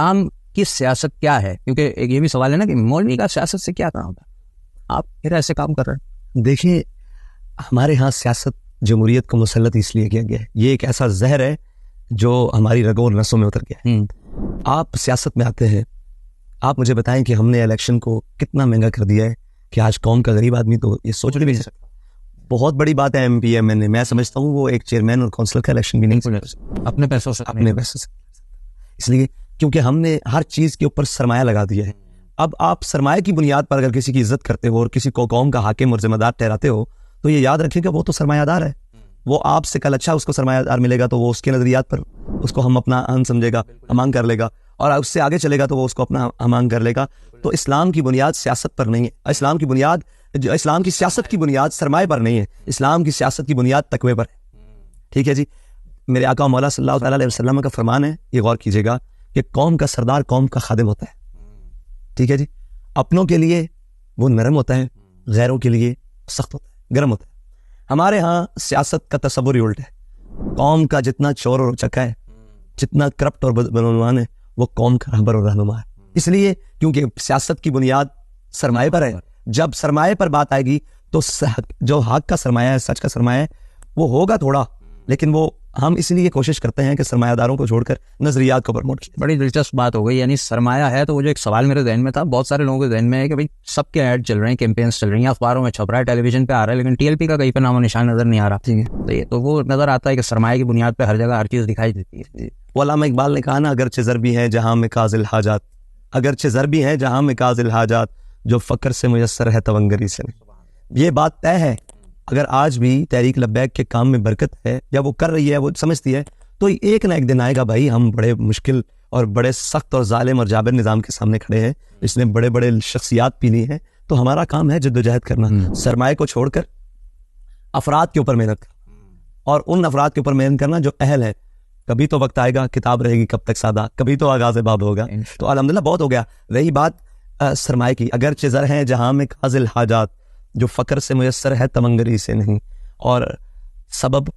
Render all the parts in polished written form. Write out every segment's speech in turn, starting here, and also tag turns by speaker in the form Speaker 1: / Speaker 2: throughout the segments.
Speaker 1: اسلام کی سیاست کیا ہے؟ کیونکہ ایک یہ بھی سوال ہے نا کہ مولوی کا سیاست سے کیا کام ہوتا ہے، آپ پھر ایسے کام کر رہے ہیں.
Speaker 2: دیکھیں ہمارے ہاں سیاست جمہوریت کو مسلط اس لیے کیا گیا ہے، یہ ایک ایسا زہر ہے جو ہماری رگوں اور نسوں میں اتر گیا ہے. آپ سیاست میں آتے ہیں، آپ مجھے بتائیں کہ ہم نے الیکشن کو کتنا مہنگا کر دیا ہے کہ آج قوم کا غریب آدمی تو یہ سوچ بھی نہیں سکتا. بہت بڑی بات ہے ایم پی ایم این اے، میں سمجھتا ہوں وہ ایک چیئرمین اور کونسلر کا الیکشن بھی نہیں
Speaker 1: اپنے پیسوں سے
Speaker 2: اس لیے کیونکہ ہم نے ہر چیز کے اوپر سرمایہ لگا دیا ہے. اب آپ سرمایہ کی بنیاد پر اگر کسی کی عزت کرتے ہو اور کسی کو قوم کا حاکم اور ذمہ دار ٹھہراتے ہو تو یہ یاد رکھیں کہ وہ تو سرمایہ دار ہے. وہ آپ سے کل اچھا اس کو سرمایہ دار ملے گا تو وہ اس کے نظریات پر اس کو ہم اپنا اہم سمجھے گا، امانگ کر لے گا، اور اس سے آگے چلے گا تو وہ اس کو اپنا امانگ کر لے گا. تو اسلام کی بنیاد سیاست پر نہیں ہے، اسلام کی سیاست کی بنیاد سرمایہ پر نہیں ہے، اسلام کی سیاست کی بنیاد تقوی پر ہے. ٹھیک ہے جی. میرے آقا مولا صلی اللہ تعالیٰ علیہ وسلم کا فرمان ہے، یہ غور کیجیے گا کہ قوم کا سردار قوم کا خادم ہوتا ہے. ٹھیک ہے جی. اپنوں کے لیے وہ نرم ہوتا ہے، غیروں کے لیے سخت ہوتا ہے، گرم ہوتا ہے. ہمارے ہاں سیاست کا تصور ہی الٹ ہے. قوم کا جتنا چور اور چکا ہے، جتنا کرپٹ اور بدعنوان ہے، وہ قوم کا رہبر اور رہنما ہے. اس لیے کیونکہ سیاست کی بنیاد سرمایہ پر ہے. جب سرمایہ پر بات آئے گی تو جو حق کا سرمایہ ہے، سچ کا سرمایہ ہے، وہ ہوگا تھوڑا، لیکن وہ ہم اس لیے کوشش کرتے ہیں کہ سرمایہ داروں کو چھوڑ کر نظریات کو پروموٹ کیا.
Speaker 1: بڑی دلچسپ بات ہو گئی. یعنی سرمایہ ہے تو وہ جو ایک سوال میرے ذہن میں تھا، بہت سارے لوگوں کے ذہن میں ہے کہ بھائی سب کے ایڈ چل رہے ہیں، کیمپینز چل رہی ہیں، اخباروں میں چھپ رہا ہے، ٹیلی ویژن پہ آ رہا ہے، لیکن ٹی ایل پی کا کہیں پہ نام و نشان نظر نہیں آ رہا. تو وہ نظر آتا ہے کہ سرمایہ کی بنیاد پہ ہر جگہ ہر چیز دکھائی دیتی ہے.
Speaker 2: وہ علامہ اقبال نے کہا نا، اگرچہ ضربی ہے جہاں میں کاذل حاجات، اگرچہ ضربی ہے جہاں میں کاذل حاجات، جو فقر سے میسر ہے توانگری سے. یہ بات طے ہے. اگر آج بھی تحریک لبیک کے کام میں برکت ہے یا وہ کر رہی ہے، وہ سمجھتی ہے، تو ایک نہ ایک دن آئے گا بھائی ہم بڑے مشکل اور بڑے سخت اور ظالم اور جابر نظام کے سامنے کھڑے ہیں، اس نے بڑے بڑے شخصیات پی لی ہیں. تو ہمارا کام ہے جدوجہد کرنا، سرمایہ کو چھوڑ کر افراد کے اوپر محنت کرنا، اور ان افراد کے اوپر محنت کرنا جو اہل ہے. کبھی تو وقت آئے گا، کتاب رہے گی کب تک سادہ، کبھی تو آغاز باب ہوگا. تو الحمدللہ بہت ہو گیا. رہی بات سرمایہ کی، اگرچہ زر ہیں جہاں میں کاذل حاجات، جو فقر سے میسر ہے تمنگری سے نہیں، اور سبب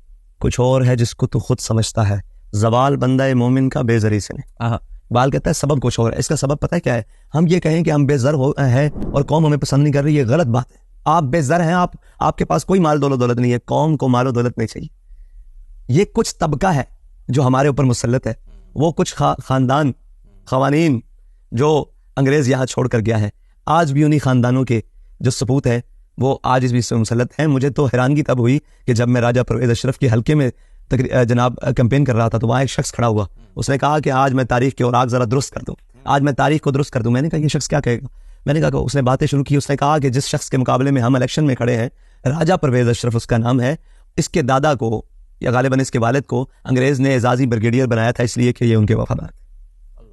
Speaker 2: کچھ اور ہے جس کو تو خود سمجھتا ہے، زوال بندہ مومن کا بے زری سے نہیں. بال کہتا ہے سبب کچھ اور ہے. اس کا سبب پتہ ہے کیا ہے؟ ہم یہ کہیں کہ ہم بے زر ہیں اور قوم ہمیں پسند نہیں کر رہی، یہ غلط بات ہے. آپ بے زر ہیں، آپ کے پاس کوئی مال دولت نہیں ہے، قوم کو مال و دولت نہیں چاہیے. یہ کچھ طبقہ ہے جو ہمارے اوپر مسلط ہے، وہ کچھ خاندان قوانین جو انگریز یہاں چھوڑ کر گیا ہے. آج بھی انہی خاندانوں کے جو سپوت ہیں وہ آج بھی اس سے مسلط ہیں. مجھے تو حیرانگی تب ہوئی کہ جب میں راجہ پرویز اشرف کے حلقے میں جناب کیمپین کر رہا تھا تو وہاں ایک شخص کھڑا ہوا، اس نے کہا کہ آج میں تاریخ کے اوراق ذرا درست کر دوں، آج میں تاریخ کو درست کر دوں. میں نے کہا یہ شخص کیا کہے گا؟ میں نے کہا کہ اس نے باتیں شروع کی. اس نے کہا کہ جس شخص کے مقابلے میں ہم الیکشن میں کھڑے ہیں، راجہ پرویز اشرف اس کا نام ہے، اس کے دادا کو یا غالباً اس کے والد کو انگریز نے اعزازی بریگیڈیئر بنایا تھا اس لیے کہ یہ ان کے وفادار تھے.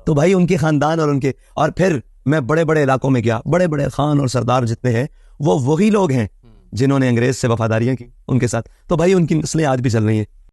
Speaker 2: تو بھائی ان کے خاندان اور پھر میں بڑے بڑے علاقوں میں گیا، بڑے بڑے خان اور سردار جتنے ہیں وہ وہی لوگ ہیں جنہوں نے انگریز سے وفاداریاں کی ان کے ساتھ. تو بھائی ان کی نسلیں آج بھی چل رہی ہیں.